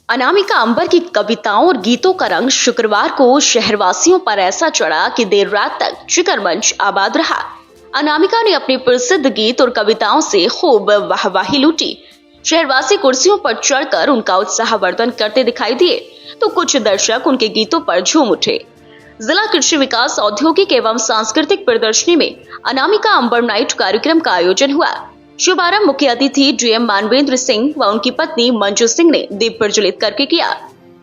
अनामिका अंबर की कविताओं और गीतों का रंग शुक्रवार को शहरवासियों पर ऐसा चढ़ा कि देर रात तक जिगर मंच आबाद रहा। अनामिका ने अपने प्रसिद्ध गीत और कविताओं से खूब वाहवाही लूटी। शहरवासी कुर्सियों पर चढ़कर उनका उत्साहवर्धन करते दिखाई दिए तो कुछ दर्शक उनके गीतों पर झूम उठे। जिला कृषि विकास औद्योगिक एवं सांस्कृतिक प्रदर्शनी में अनामिका अंबर नाइट कार्यक्रम का आयोजन हुआ। शुभारंभ मुख्य अतिथि डीएम मानवेंद्र सिंह व उनकी पत्नी मंजू सिंह ने दीप प्रज्वलित करके किया।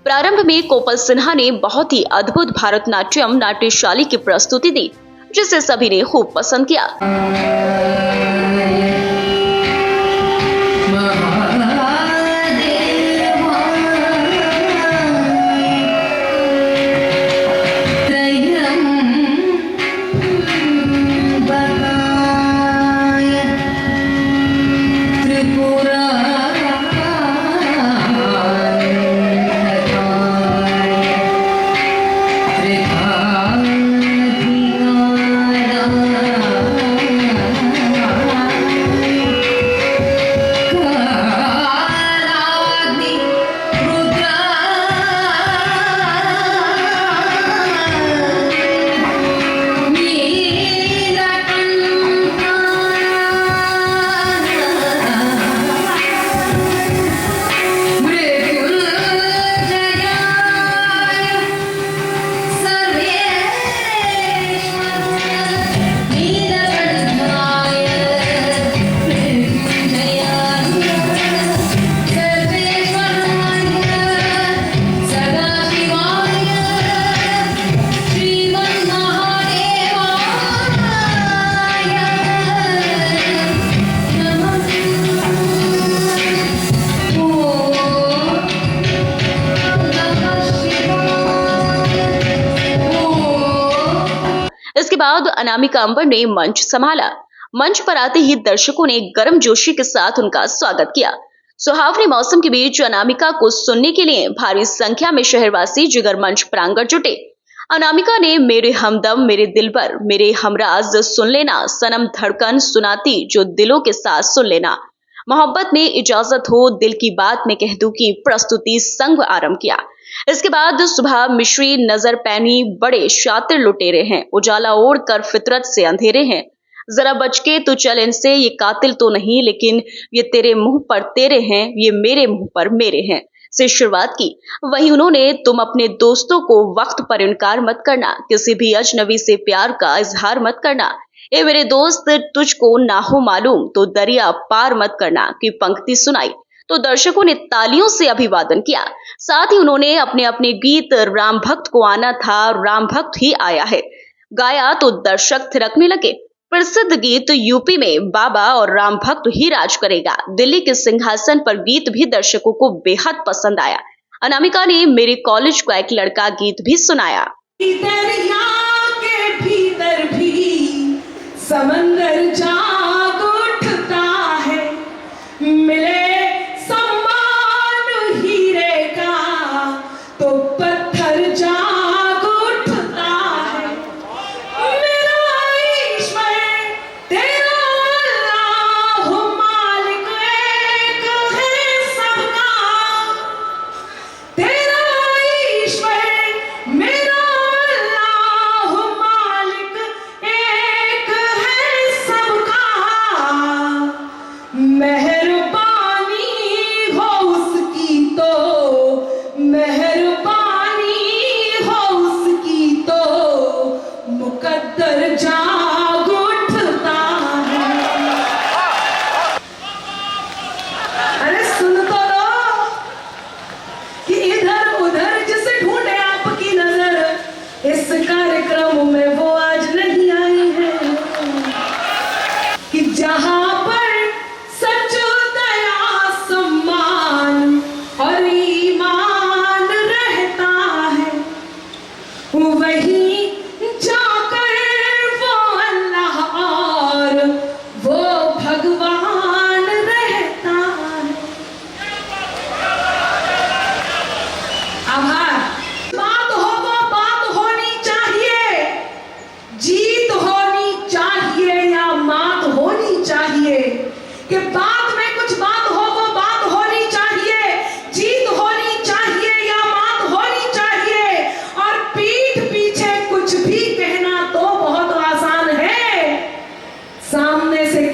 प्रारंभ में कोपल सिन्हा ने बहुत ही अद्भुत भारतनाट्यम नाट्यशाली की प्रस्तुति दी, जिसे सभी ने खूब पसंद किया। इसके बाद अनामिका अंबर ने मंच संभाला। मंच पर आते ही दर्शकों ने गर्मजोशी के साथ उनका स्वागत किया। सुहावने मौसम के बीच अनामिका को सुनने के लिए भारी संख्या में शहरवासी जिगर मंच प्रांगण जुटे। अनामिका ने मेरे हमदम, मेरे दिलबर, मेरे हमराज सुन लेना, सनम धड़कन सुनाती जो दिलों के साथ सुन लेना, मोहब्बत में इजाजत हो, दिल की बात में कह दूं की प्रस्तुति संग आरंभ किया। इसके बाद सुबह मिश्री नजर पैनी बड़े शातिर लुटेरे हैं, उजाला ओढ़ कर फितरत से अंधेरे हैं, जरा बच के तो चल इनसे, ये कातिल तो नहीं लेकिन ये तेरे मुंह पर तेरे हैं, ये मेरे मुंह पर मेरे हैं से शुरुआत की। वहीं उन्होंने तुम अपने दोस्तों को वक्त पर इनकार मत करना, किसी भी अजनबी से प्यार का इजहार मत करना, ए मेरे दोस्त तुझको ना हो मालूम तो दरिया पार मत करना की पंक्ति सुनाई तो दर्शकों ने तालियों से अभिवादन किया। साथ ही उन्होंने अपने अपने गीत राम भक्त को आना था, राम भक्त ही आया है गाया तो दर्शक थिरकने लगे। प्रसिद्ध गीत यूपी में बाबा और राम भक्त ही राज करेगा, दिल्ली के सिंहासन पर गीत भी दर्शकों को बेहद पसंद आया। अनामिका ने मेरे कॉलेज का एक लड़का गीत भी सुनाया। समंदर जाग उठता है, मिले सम्मान हीरे का तो पत्थर जाग उठता है। मेरा ईश्वर तेरा अल्लाह मालिक एक है सबका, तेरा ईश्वर मेरा अल्लाह मालिक एक है सबका।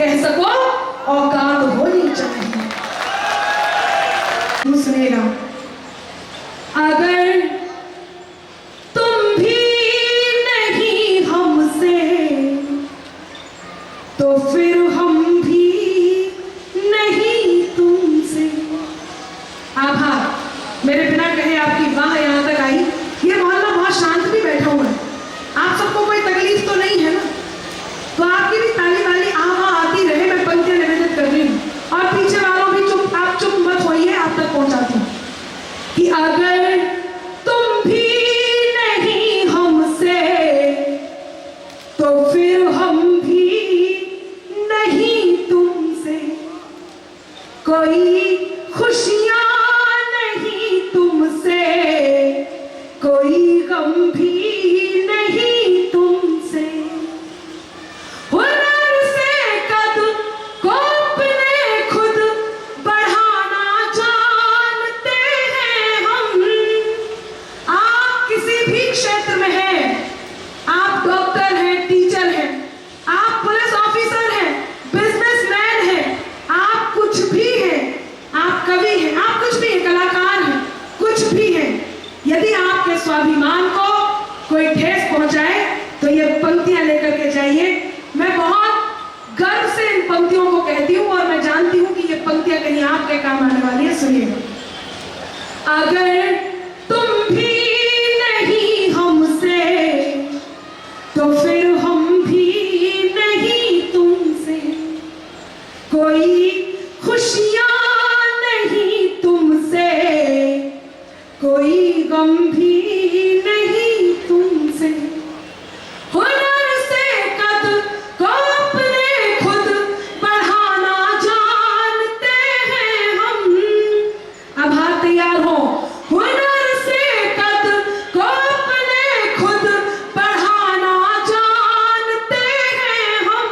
कह सको औकात होनी चाहिए। सुनेगा, अगर तुम भी नहीं हमसे तो फिर हम भी नहीं तुमसे। आभार, मेरे बिना कहे आपकी वाह यहाँ तक आई। ये मोहल्ला बहुत शांत भी बैठा हुआ है, आप सबको कोई तकलीफ तो नहीं है ना, तो आपकी भी ताली वाली आवाज आती रहे। मैं पंक्तियां निवेदित कर रही हूँ और पीछे वालों भी चुप, आप चुप मत होइए, आप तक पहुंचाती हूँ कि अगर तुम भी नहीं हमसे तो फिर हम भी नहीं तुमसे, कोई खुशियां नहीं तुमसे, कोई गम भी नहीं तुमसे। हुनर से कद को अपने खुद बढ़ाना जानते हैं हम। आप किसी भी क्षेत्र में हैं, आप डॉक्टर हैं, टीचर हैं, आप पुलिस ऑफिसर हैं, बिजनेसमैन हैं, आप कुछ भी हैं, आप कवि हैं, आप कुछ भी हैं, कलाकार हैं, कुछ भी हैं। यदि आपके स्वाभिमान को कोई ठेस पहुंचाए तो ये पंक्तियां लेकर के जाइए। मैं बहुत गर्व से इन पंक्तियों को कहती हूँ और मैं जानती हूँ कि ये पंक्तियां कहीं आपके काम आने वाली है। सुनिएगा, अगर तुम भी नहीं हमसे तो फिर हम भी नहीं तुमसे, कोई खुशियां नहीं तुमसे, कोई गम भी नहीं तुमसे। हुनर से कद को अपने खुद बढ़ाना जानते हैं हम। अब हाथ तैयार हो। हुनर से कद को अपने खुद बढ़ाना जानते हैं हम।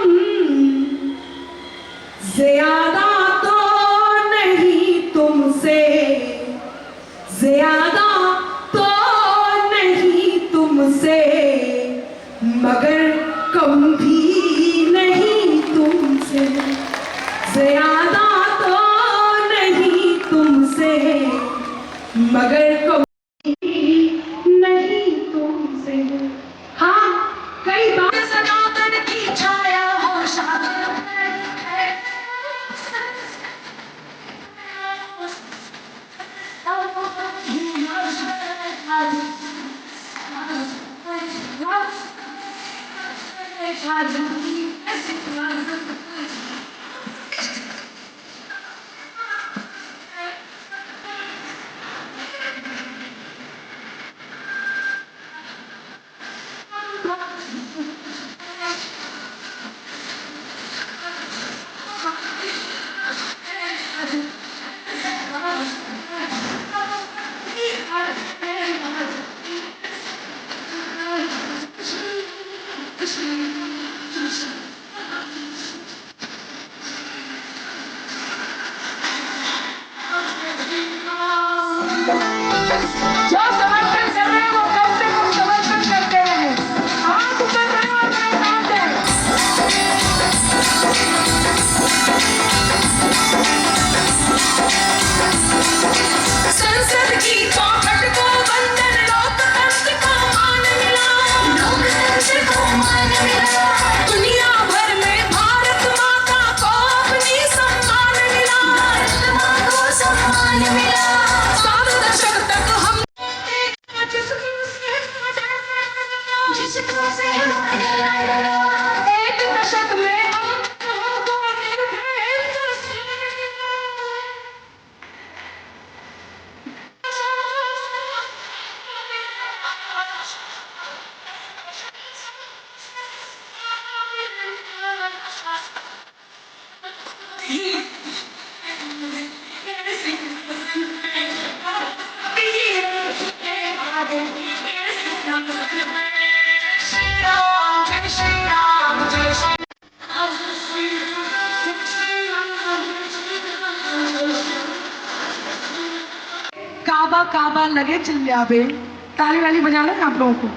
ज्यादा तो नहीं तुमसे, ज्यादा तो नहीं तुमसे, मगर कम भी नहीं तुमसे। ज्यादा तो नहीं तुमसे, मगर कम भी नहीं तुमसे। हाँ, कई बार सनातन की छाया हो शादी जो समर्थन कर रहे हैं वो कम से कम समर्थन करते हैं। आप ऊपर बड़े और बड़े काम दें। संसद की चौखट को वंदन, लोकतंत्र को मान मिला, लोकतंत्र को मान मिला। दुनिया भर में भारत माता को अपनी सम्मान मिला, भारत माँ को सम्मान मिला। 7 दशक तक हम जिसको से एक दशक में काबा काबा लगे चिल्ला बे। ताली वाली बजाना है आप लोगों को,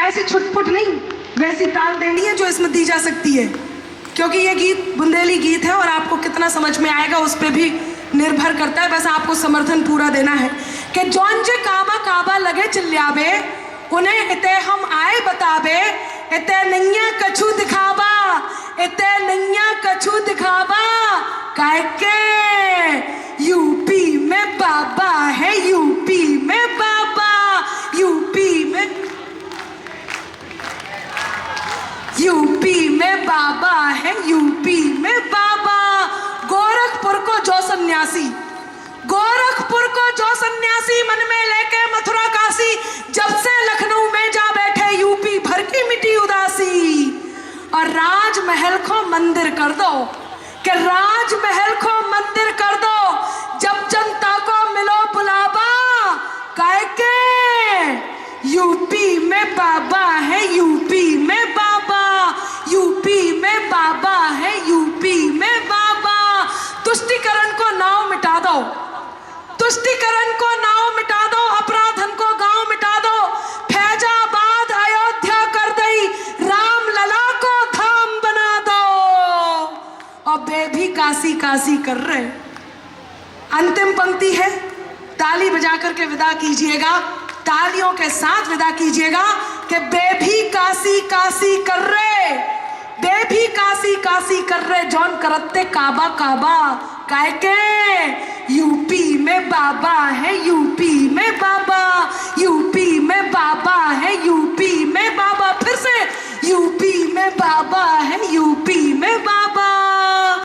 ऐसी छुटपुट नहीं, वैसी ताल देनी है जो इसमें दी जा सकती है। क्योंकि ये गीत बुंदेली गीत है और आपको कितना समझ में आएगा उस पर भी निर्भर करता है। बस आपको समर्थन पूरा देना है कि जौन जे काबा काबा लगे चिल्लाबे, उन्हें इते हम आए बताबे, इते नैया कछु दिखाबा, इते नैया कछु दिखाबा, काहे के यूपी में बाबा है, यूपी में बाबा, यूपी में बाबा है, यूपी में बाबा। गोरखपुर को जो सन्यासी, गोरखपुर को जो सन्यासी मन में लेके मथुरा काशी, जब से लखनऊ में जा बैठे यूपी भर की मिटी उदासी। और राजमहल को मंदिर कर दो, कि राजमहल को मंदिर कर दो, जब जनता को मिलो बुलावा, काहे के यूपी में बाबा है, यूपी में बाबा, यूपी में बाबा है, यूपी में बाबा। तुष्टिकरण को नाव मिटा दो, तुष्टिकरण को नाव मिटा दो, अपराधन को गांव मिटा दो, फैजाबाद अयोध्या कर दई, राम लला को धाम बना दो। और वे भी काशी काशी कर रहे। अंतिम पंक्ति है, ताली बजा करके विदा कीजिएगा, तालियों के साथ विदा कीजिएगा कि बे भी काशी काशी कर रहे, बे भी काशी काशी कर रहे, जौन करते काबा काबा, काहे के यूपी में बाबा है, यूपी में बाबा, यूपी में बाबा है, यूपी में बाबा। फिर से यूपी में बाबा है, यूपी में बाबा।